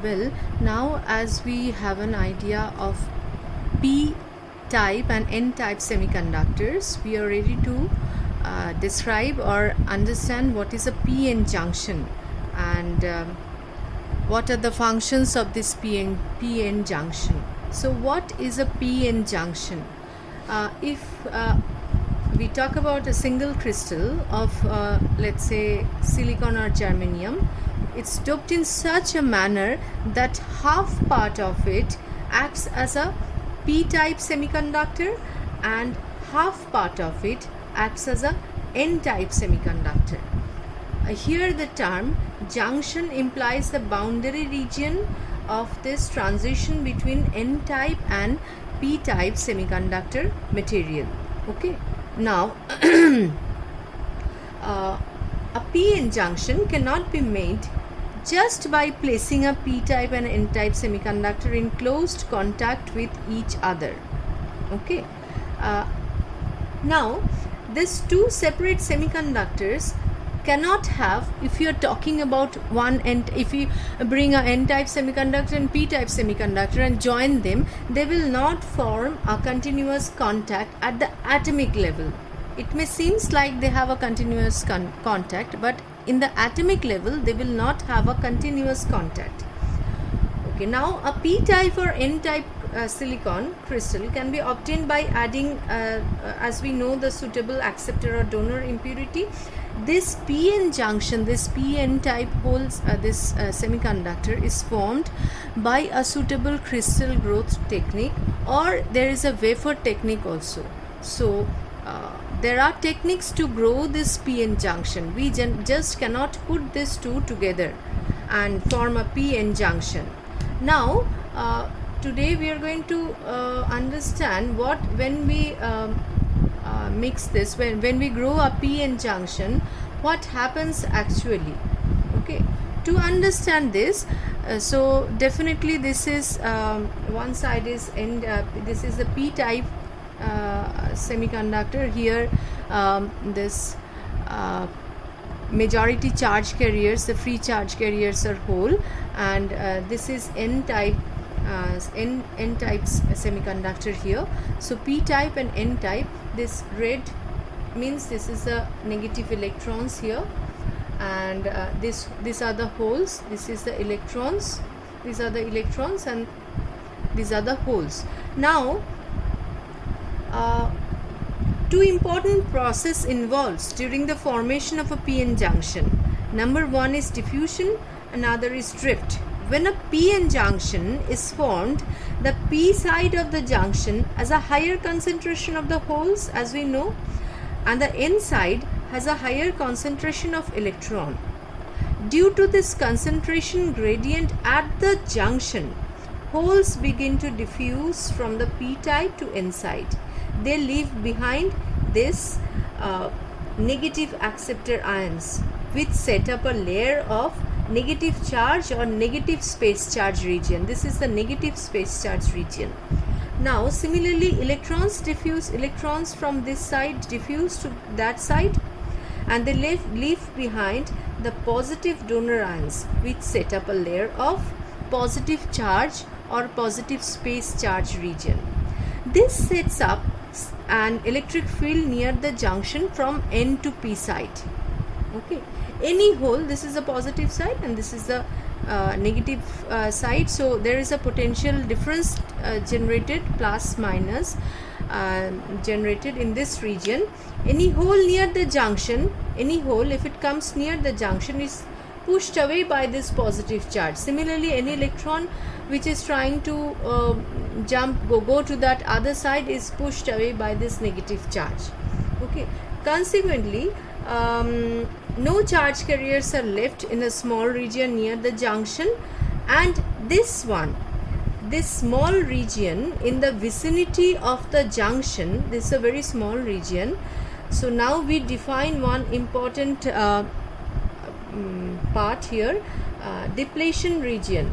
Well, now as we have an idea of P type and N type semiconductors, we are ready to describe or understand what is a p-n junction and what are the functions of this p-n junction. So what is a p-n junction? If we talk about a single crystal of let's say silicon or germanium, it's doped in such a manner that half part of it acts as a p-type semiconductor and half part of it acts as a n-type semiconductor. Here the term junction implies the boundary region of this transition between n-type and p-type semiconductor material. Okay, now a p-n junction cannot be made just by placing a p-type and n-type semiconductor in close contact with each other. Okay, now these two separate semiconductors cannot have, if you are talking about one n, if you bring a n-type semiconductor and p-type semiconductor and join them, they will not form a continuous contact at the atomic level. It may seems like they have a continuous contact, but in the atomic level they will not have a continuous contact. Okay, now a p-type or n-type silicon crystal can be obtained by adding as we know the suitable acceptor or donor impurity. This p-n junction, this p-n type holes, this semiconductor is formed by a suitable crystal growth technique, or there is a wafer technique also. So there are techniques to grow this p-n junction. We just cannot put these two together and form a p-n junction. Now today we are going to understand what when we mix this, when we grow a p-n junction, what happens actually. Okay, to understand this, so definitely this is one side is this is the p-type semiconductor. Here this majority charge carriers, the free charge carriers are whole, and this is n-type n-type semiconductor here. So p-type and n-type, this red means this is the negative electrons here, and these are the holes, this is the electrons, these are the electrons, and these are the holes. Now two important process involves during the formation of a p-n junction. Number one is diffusion, another is drift. When a p-n junction is formed, the p side of the junction has a higher concentration of the holes, as we know, and the n side has a higher concentration of electron. Due to this concentration gradient at the junction, holes begin to diffuse from the p-type to n side. They leave behind this negative acceptor ions, which set up a layer of negative charge or negative space charge region. This is the negative space charge region. Now similarly, electrons diffuse, electrons from this side diffuse to that side, and they leave behind the positive donor ions, which set up a layer of positive charge or positive space charge region. This sets up an electric field near the junction from n to p side. Okay, any hole, this is the positive side and this is the negative side, so there is a potential difference generated, plus minus generated in this region. Any hole near the junction, any hole, if it comes near the junction, is pushed away by this positive charge. Similarly, any electron which is trying to go to that other side is pushed away by this negative charge. Okay, consequently no charge carriers are left in a small region near the junction, and this small region in the vicinity of the junction, this is a very small region. So now we define one important part here, depletion region.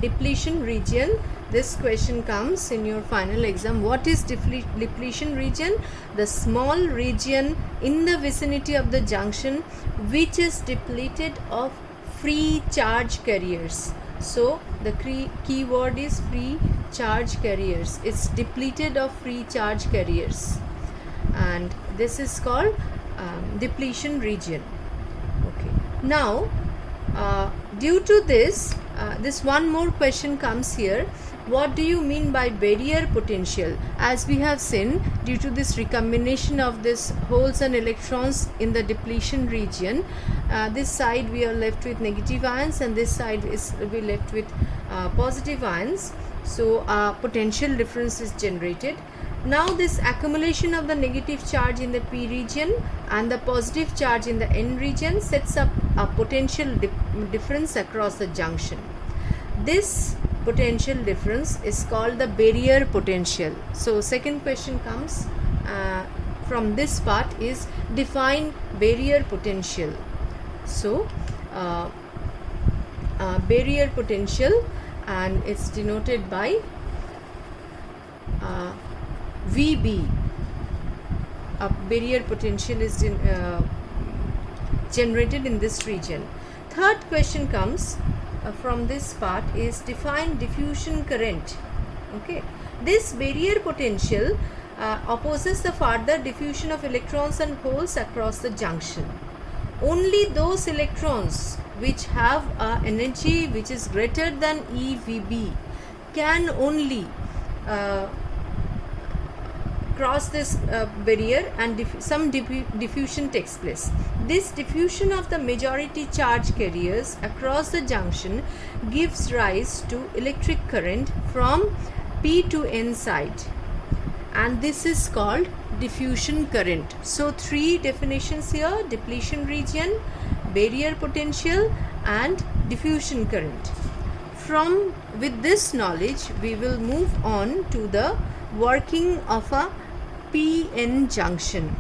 Depletion region, this question comes in your final exam. What is depletion region? The small region in the vicinity of the junction which is depleted of free charge carriers. So the key word is free charge carriers. It's depleted of free charge carriers, and this is called depletion region. Okay. Now due to this, this one more question comes here. What do you mean by barrier potential? As we have seen, due to this recombination of this holes and electrons in the depletion region, this side we are left with negative ions, and this side is we left with positive ions. So potential difference is generated. Now this accumulation of the negative charge in the P region and the positive charge in the N region sets up a potential difference across the junction. This potential difference is called the barrier potential. So second question comes from this part is define barrier potential. So barrier potential, and it's denoted by VB. A barrier potential is generated in this region. Third question comes from this part is define diffusion current. Okay, this barrier potential opposes the further diffusion of electrons and holes across the junction. Only those electrons which have energy which is greater than EVB can only cross this barrier, and some diffusion takes place. This diffusion of the majority charge carriers across the junction gives rise to electric current from P to N side, and this is called diffusion current. So three definitions here: depletion region, barrier potential, and diffusion current. With this knowledge, we will move on to the working of a PN junction.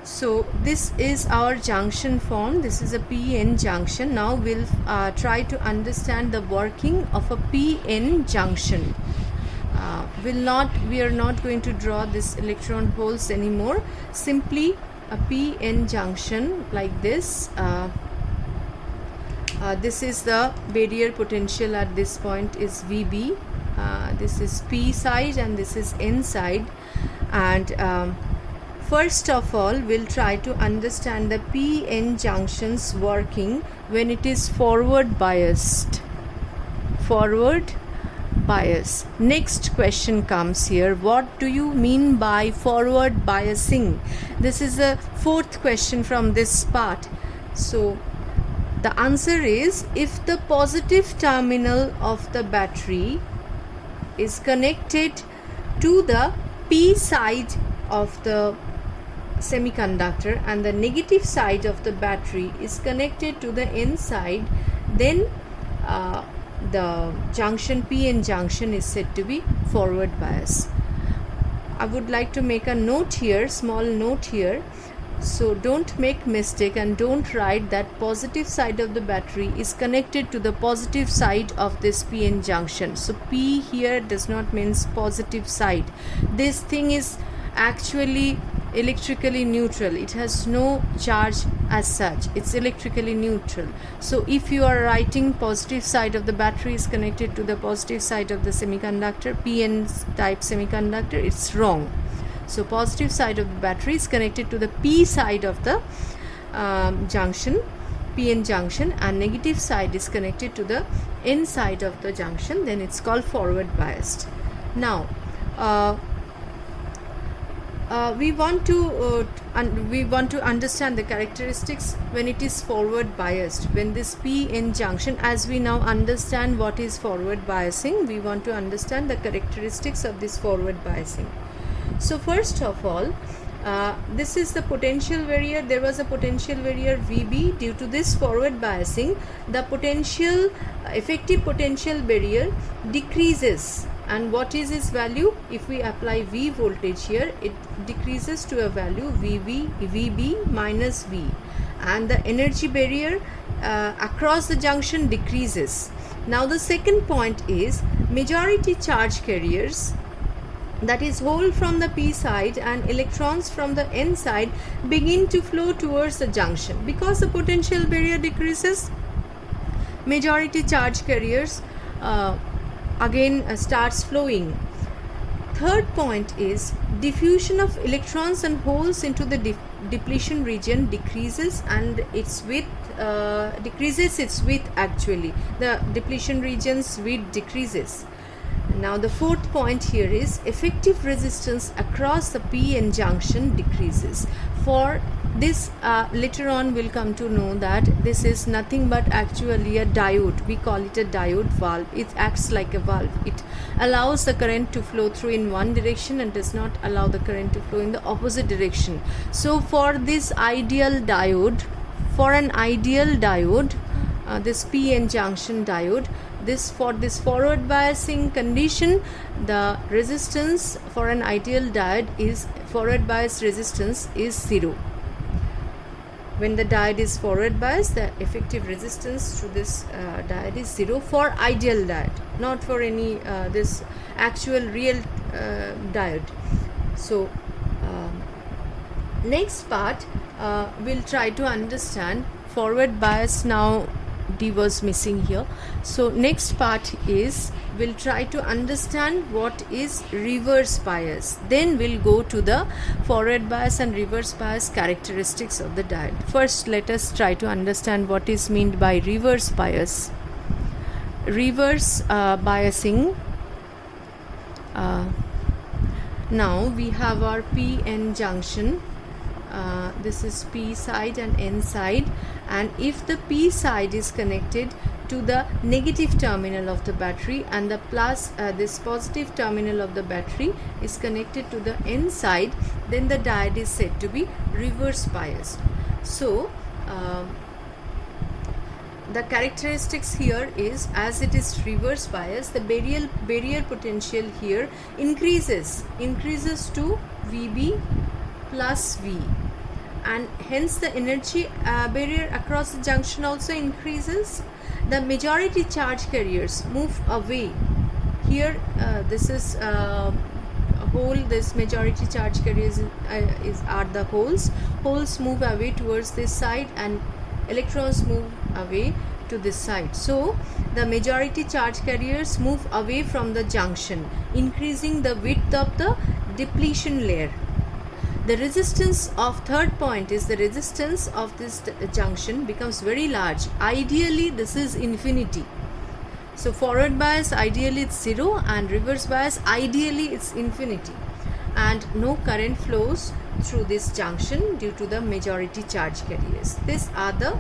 So this is our junction form. This is a PN junction. Now we'll try to understand the working of a PN junction. We are not going to draw this electron holes anymore. Simply a PN junction like this. This is the barrier potential at this point is VB. This is P side and this is N side, and first of all we'll try to understand the PN junctions working when it is forward biased. Forward bias. Next question comes here: what do you mean by forward biasing? This is the fourth question from this part. So the answer is, if the positive terminal of the battery is connected to the P side of the semiconductor and the negative side of the battery is connected to the N side, then the junction PN junction is said to be forward bias. I would like to make a note here, small note here. So don't make mistake and don't write that positive side of the battery is connected to the positive side of this PN junction. So P here does not means positive side. This thing is actually electrically neutral. It has no charge as such. It's electrically neutral. So if you are writing positive side of the battery is connected to the positive side of the semiconductor, PN type semiconductor, it's wrong. So positive side of the battery is connected to the P side of the junction, PN junction, and negative side is connected to the N side of the junction, then it's called forward biased. Now we want to understand the characteristics when it is forward biased. When this PN junction, as we now understand what is forward biasing, we want to understand the characteristics of this forward biasing. So first of all, this is the potential barrier. There was a potential barrier VB. Due to this forward biasing, the potential effective potential barrier decreases. And what is its value? If we apply V voltage here, it decreases to a value VB minus V, and the energy barrier across the junction decreases. Now the second point is majority charge carriers, that is hole from the P side and electrons from the N side, begin to flow towards the junction. Because the potential barrier decreases, majority charge carriers again starts flowing. Third point is diffusion of electrons and holes into the depletion region decreases, and its width decreases its width. Actually, the depletion region's width decreases. Now the fourth point here is effective resistance across the p-n junction decreases. For this later on we'll come to know that this is nothing but actually a diode. We call it a diode valve. It acts like a valve. It allows the current to flow through in one direction and does not allow the current to flow in the opposite direction. So for this ideal diode, this p-n junction diode, for this forward biasing condition, the resistance for an ideal diode is forward bias resistance is 0. When the diode is forward biased, the effective resistance to this diode is 0 for ideal diode, not for any this actual real diode. So next part we'll try to understand forward bias. Now D was missing here. So next part is we'll try to understand what is reverse bias. Then we'll go to the forward bias and reverse bias characteristics of the diode. First, let us try to understand what is meant by reverse bias. Reverse biasing. Now we have our p-n junction. This is p side and n side, and if the p side is connected to the negative terminal of the battery and the this positive terminal of the battery is connected to the n side, then the diode is said to be reverse biased. So the characteristics here is, as it is reverse bias, the barrier potential here increases to VB plus V, and hence the energy barrier across the junction also increases. The majority charge carriers move away. Here this is a hole. This majority charge carriers are the holes. Holes move away towards this side and electrons move away to this side. So the majority charge carriers move away from the junction, increasing the width of the depletion layer. The resistance of third point is the resistance of this junction becomes very large. Ideally this is infinity. So forward bias ideally it's 0, and reverse bias ideally it's infinity, and no current flows through this junction due to the majority charge carriers. These are the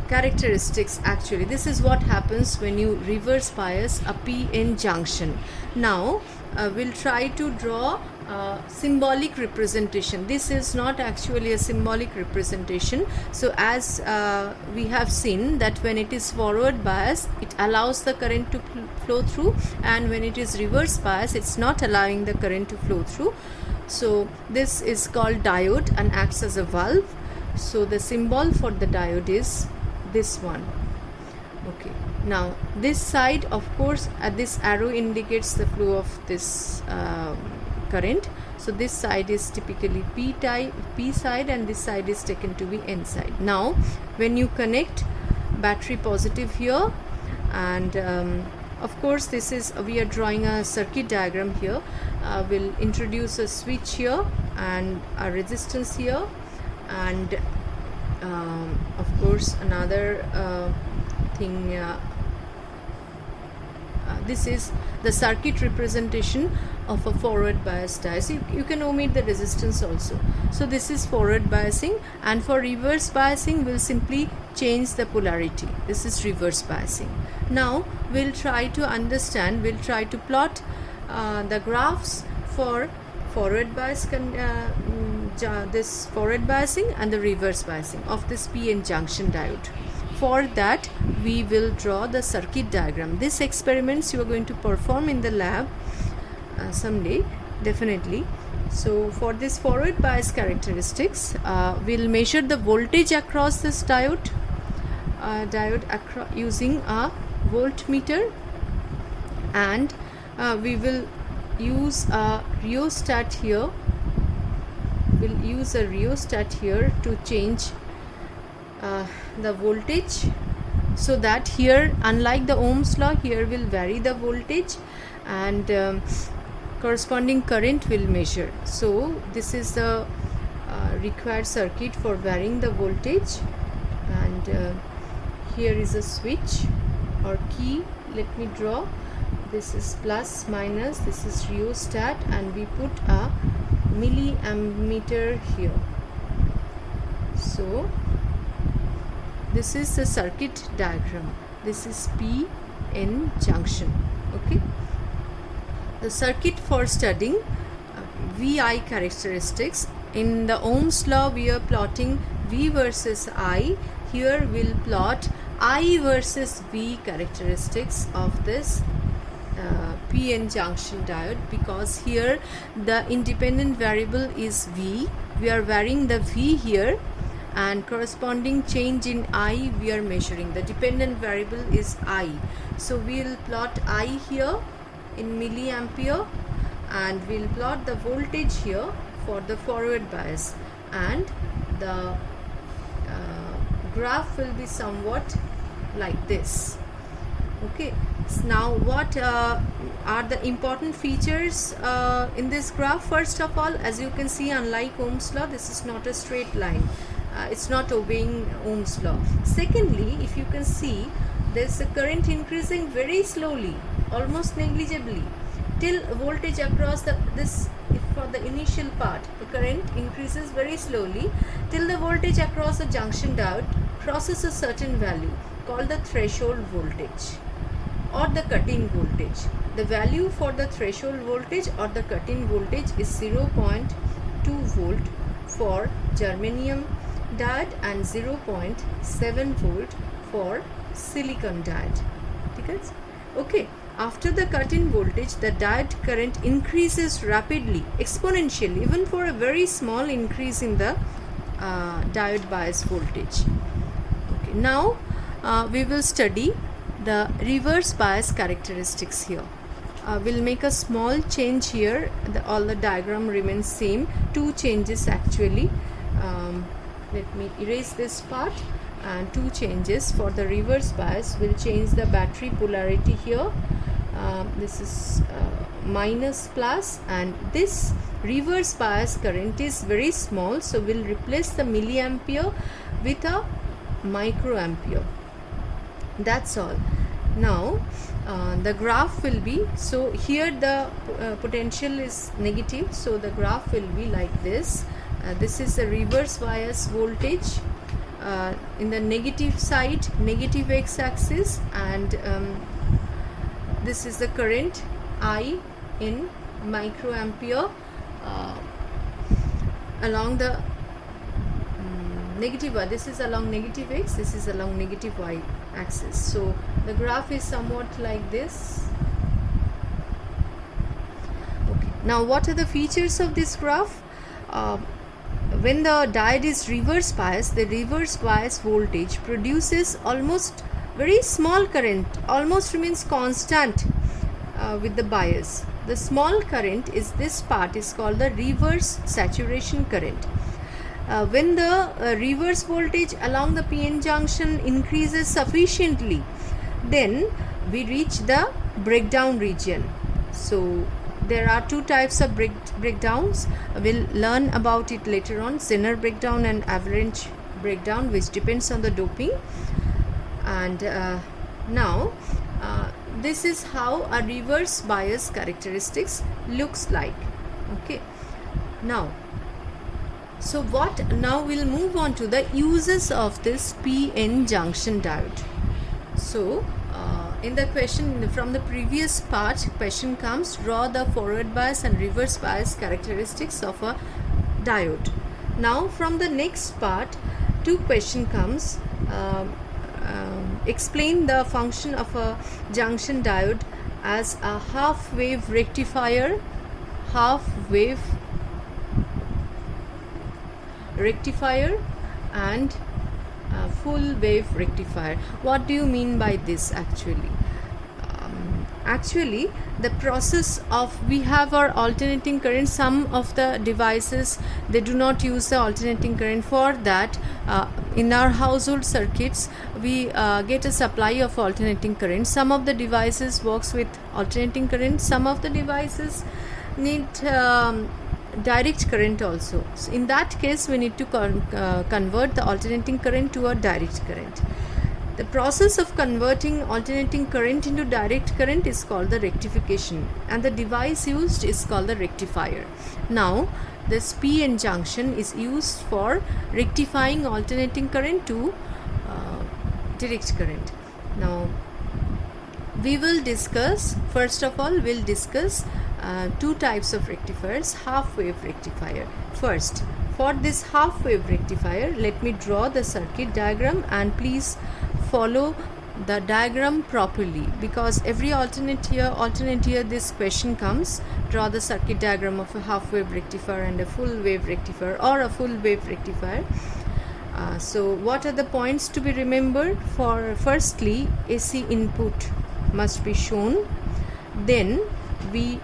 characteristics. Actually, this is what happens when you reverse bias a p-n junction. Now we'll try to draw symbolic representation. This is not actually a symbolic representation. So as we have seen that when it is forward bias, it allows the current to flow through, and when it is reverse bias, it's not allowing the current to flow through. So this is called diode and acts as a valve. So the symbol for the diode is this one. Okay, now this side, of course, this arrow indicates the flow of this current. So this side is typically P side, and this side is taken to be N side. Now when you connect battery positive here, and of course this is, we are drawing a circuit diagram here. We'll introduce a switch here and a resistance here, and of course another thing, this is the circuit representation of a forward bias diode. So you can omit the resistance also. So this is forward biasing, and for reverse biasing we'll simply change the polarity. This is reverse biasing. Now we'll try to understand, we'll try to plot the graphs for forward bias this forward biasing and the reverse biasing of this p-n junction diode. For that we will draw the circuit diagram. These experiments you are going to perform in the lab someday, definitely. So for this forward bias characteristics, we'll measure the voltage across this diode using a voltmeter, and we will use a rheostat here. We'll use a rheostat here to change the voltage so that here, unlike the Ohm's law, here will vary the voltage and corresponding current will measure. So this is the required circuit for varying the voltage, and here is a switch or key. Let me draw. This is plus minus, this is rheostat, and we put a milliammeter here. So this is the circuit diagram. This is PN junction. Okay, the circuit for studying VI characteristics. In the Ohm's law, we are plotting V versus I. Here we'll plot I versus V characteristics of this PN junction diode, because here the independent variable is V. We are varying the V here, and corresponding change in I we are measuring. The dependent variable is I. So we'll plot I here in milliampere, and we'll plot the voltage here for the forward bias, and the graph will be somewhat like this. Okay, so now what are the important features in this graph? First of all, as you can see, unlike Ohm's law, this is not a straight line. It's not obeying Ohm's law. Secondly, if you can see, there's a current increasing very slowly, almost negligibly, till voltage across for the initial part, the current increases very slowly till the voltage across the junction diode crosses a certain value called the threshold voltage or the cut-in voltage. The value for the threshold voltage or the cut-in voltage is 0.2 volt for germanium diode and 0.7 volt for silicon diode. Okay, after the cut-in voltage, the diode current increases rapidly, exponentially, even for a very small increase in the diode bias voltage. Okay, now we will study the reverse bias characteristics here. We'll make a small change here. All the diagram remains same. Two changes actually. Let me erase this part, and two changes for the reverse bias. We'll change the battery polarity here. This is minus plus, and this reverse bias current is very small, so we'll replace the milliampere with a microampere. That's all. Now the graph will be, so here the potential is negative, so the graph will be like this. This is the reverse bias voltage in the negative side, negative x-axis, and this is the current I in microampere along the negative y. This is along negative x, this is along negative y axis. So the graph is somewhat like this. Okay. Now what are the features of this graph? When the diode is reverse bias, the reverse bias voltage produces almost very small current, almost remains constant with the bias. The small current is this part is called the reverse saturation current. When the reverse voltage along the PN junction increases sufficiently, then we reach the breakdown region. So there are two types of breakdowns. We'll learn about it later on: Zener breakdown and avalanche breakdown, which depends on the doping. And now this is how a reverse bias characteristics looks like. Okay, now now we'll move on to the uses of this PN junction diode. So in the question from the previous part, question comes: draw the forward bias and reverse bias characteristics of a diode. Now from the next part, two question comes: explain the function of a junction diode as a half wave rectifier, and full wave rectifier. What do you mean by this actually? Actually, the process of, we have our alternating current. Some of the devices, they do not use the alternating current. For that, in our household circuits, we get a supply of alternating current. Some of the devices works with alternating current, some of the devices need direct current also. So in that case, we need to convert the alternating current to a direct current. The process of converting alternating current into direct current is called the rectification, and the device used is called the rectifier. Now, this PN junction is used for rectifying alternating current to direct current. Now, we will discuss, first of all, we'll discuss two types of rectifiers, half wave rectifier. First, for this half wave rectifier, let me draw the circuit diagram, and please follow the diagram properly, because every alternate year this question comes. Draw the circuit diagram of a half wave rectifier and a full wave rectifier, or a full wave rectifier. So what are the points to be remembered? For firstly, AC input must be shown. Then we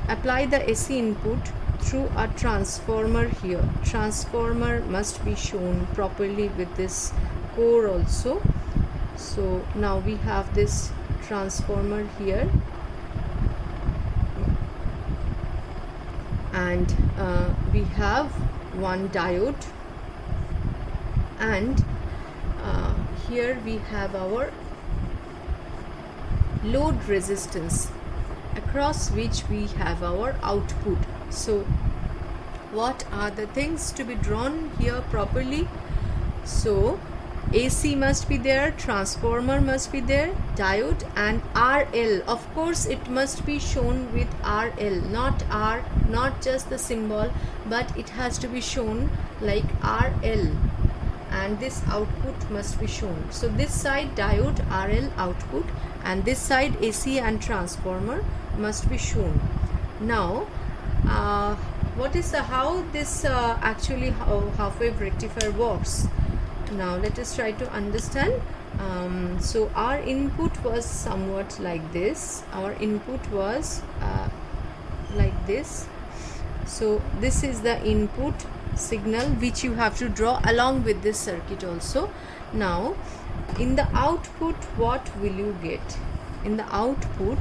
apply the AC input through a transformer here. Transformer must be shown properly with this core also. So now we have this transformer here, and we have one diode, and here we have our load resistance across which we have our output. So what are the things to be drawn here properly? So AC must be there, transformer must be there, diode, and RL. Of course, it must be shown with RL, not R, not just the symbol, but it has to be shown like RL, and this output must be shown. So this side diode, RL output, and this side AC and transformer must be shown. Now, what is the, how this actually how half wave rectifier works? Now let us try to understand. So our input was somewhat like this. Our input was like this. So this is the input signal which you have to draw along with this circuit also. Now in the output, what will you get? In the output,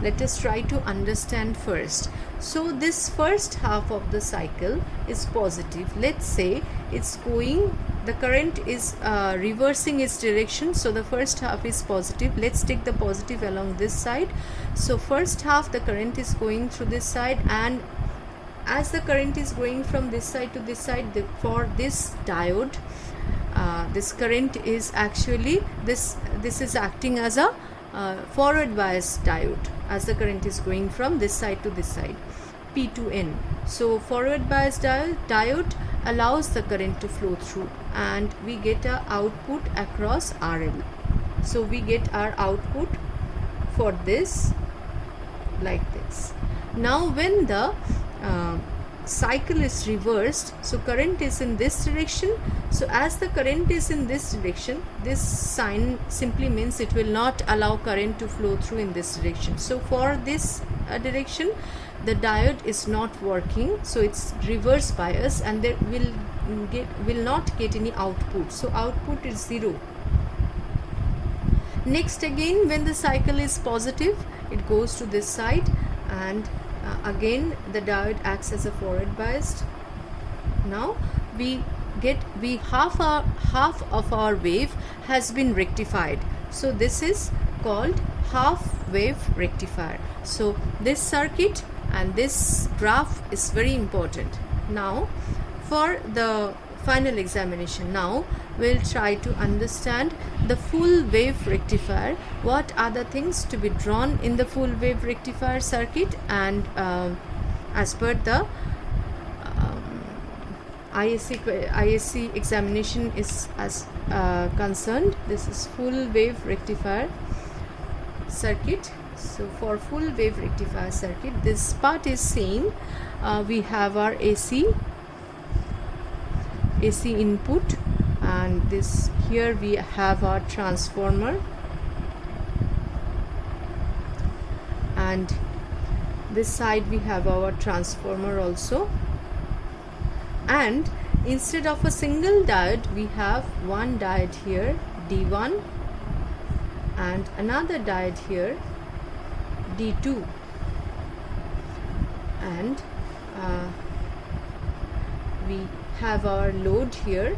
let us try to understand first. So this first half of the cycle is positive. Let's say it's going, the current is reversing its direction. So the first half is positive. Let's take the positive along this side. So first half the current is going through this side, and as the current is going from this side to this side, for this diode, this current is actually, this is acting as a forward bias diode, as the current is going from this side to this side, P to N. So forward bias diode allows the current to flow through, and we get our output across RL. So we get our output for this like this. Now when the cycle is reversed, so current is in this direction. So as the current is in this direction, this sign simply means it will not allow current to flow through in this direction. So for this direction, the diode is not working, so it's reverse bias, and there will not get any output. So output is 0. Next, again, when the cycle is positive, it goes to this side, and again the diode acts as a forward biased. Now half of our wave has been rectified. So this is called half wave rectifier. So this circuit and this graph is very important. Now for the final examination, now we'll try to understand the full wave rectifier. What are the things to be drawn in the full wave rectifier circuit, and as per the ISC examination is as concerned, this is full wave rectifier circuit. So for full wave rectifier circuit, this part is same. We have our AC input, and this here we have our transformer, and this side we have our transformer also, and instead of a single diode we have one diode here, D1, and another diode here, D2, and we have our load here,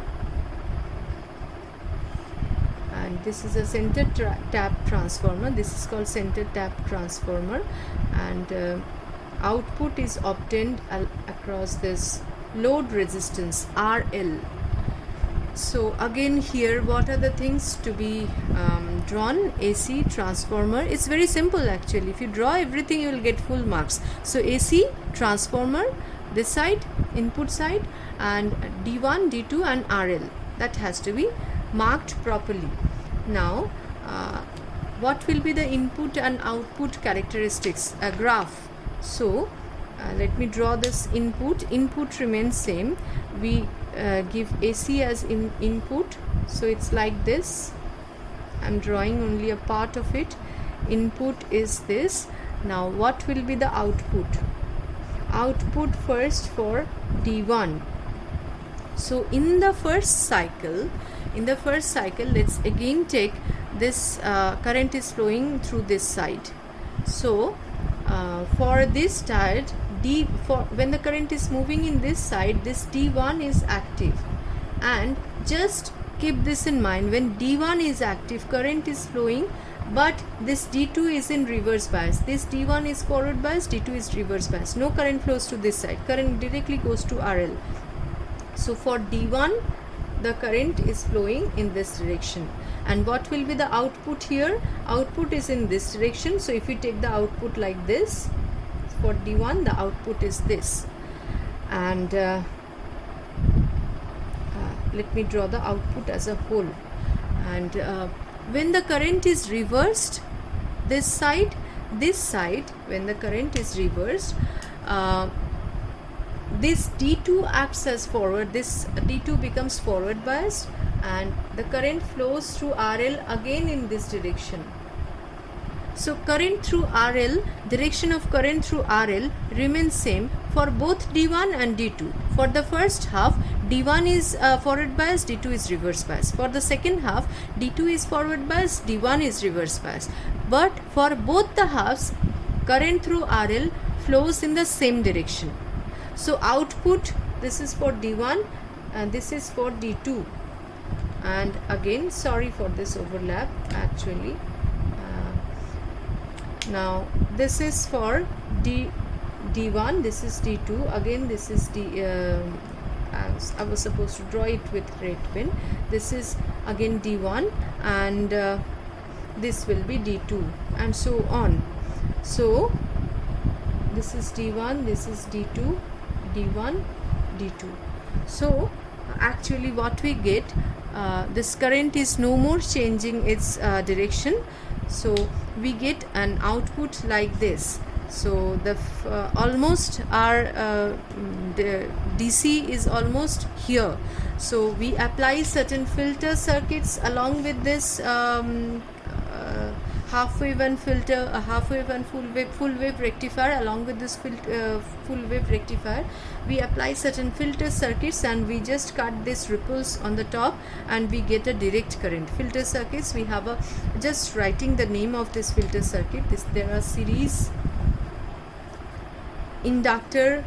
and this is a center tap transformer. This is called center tap transformer, and output is obtained across this load resistance RL. So again here, what are the things to be drawn? AC transformer. It's very simple actually. If you draw everything, you will get full marks. So AC transformer, this side, input side, and D1, D2 and RL. That has to be marked properly. Now what will be the input and output characteristics? A graph. So let me draw this input. Input remains same. We give AC as input, so it's like this. I'm drawing only a part of it. Input is this. Now what will be the output? Output first for D1. So in the first cycle, let's again take this current is flowing through this side. So for this diode, when the current is moving in this side, this D1 is active, and just keep this in mind. When D1 is active, current is flowing, but this D2 is in reverse bias. This D1 is forward bias, D2 is reverse bias. No current flows to this side. Current directly goes to RL. So for D1, the current is flowing in this direction. And what will be the output here? Output is in this direction. So if you take the output like this, for D1 the output is this. And let me draw the output as a whole. And when the current is reversed, this side, when the current is reversed, this D2 acts as forward. This D2 becomes forward biased, and the current flows through RL again in this direction. So current through RL, direction of current through RL remains same for both D1 and D2. For the first half, D1 is forward bias, D2 is reverse bias. For the second half, D2 is forward bias, D1 is reverse bias. But for both the halves, current through RL flows in the same direction. So output, this is for D1 and this is for D2. And again, sorry for this overlap actually. Now this is for D1, this is D2, again this is I was supposed to draw it with red pen. This is again D1, and this will be D2, and so on. So this is D1, this is D2, D1, D2. So actually what we get, this current is no more changing its direction, so we get an output like this. So the almost our the DC is almost here. So we apply certain filter circuits along with this half wave and filter, half wave and full wave rectifier. Along with this full wave rectifier, we apply certain filter circuits, and we just cut these ripples on the top, and we get a direct current. Filter circuits, we have a, just writing the name of this filter circuit. There are series inductor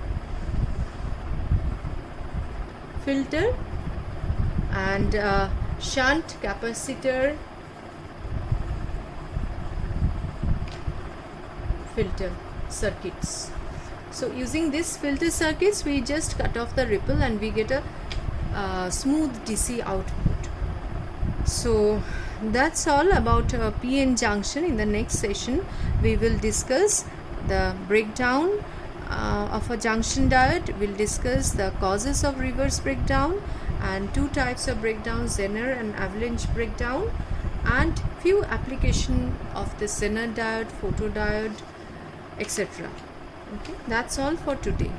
filter and shunt capacitor filter circuits. So using this filter circuits, we just cut off the ripple and we get a smooth DC output. So that's all about PN junction. In the next session we will discuss the breakdown of a junction diode. We'll discuss the causes of reverse breakdown and two types of breakdown, Zener and avalanche breakdown, and few application of the Zener diode, photodiode, etc. Okay, that's all for today.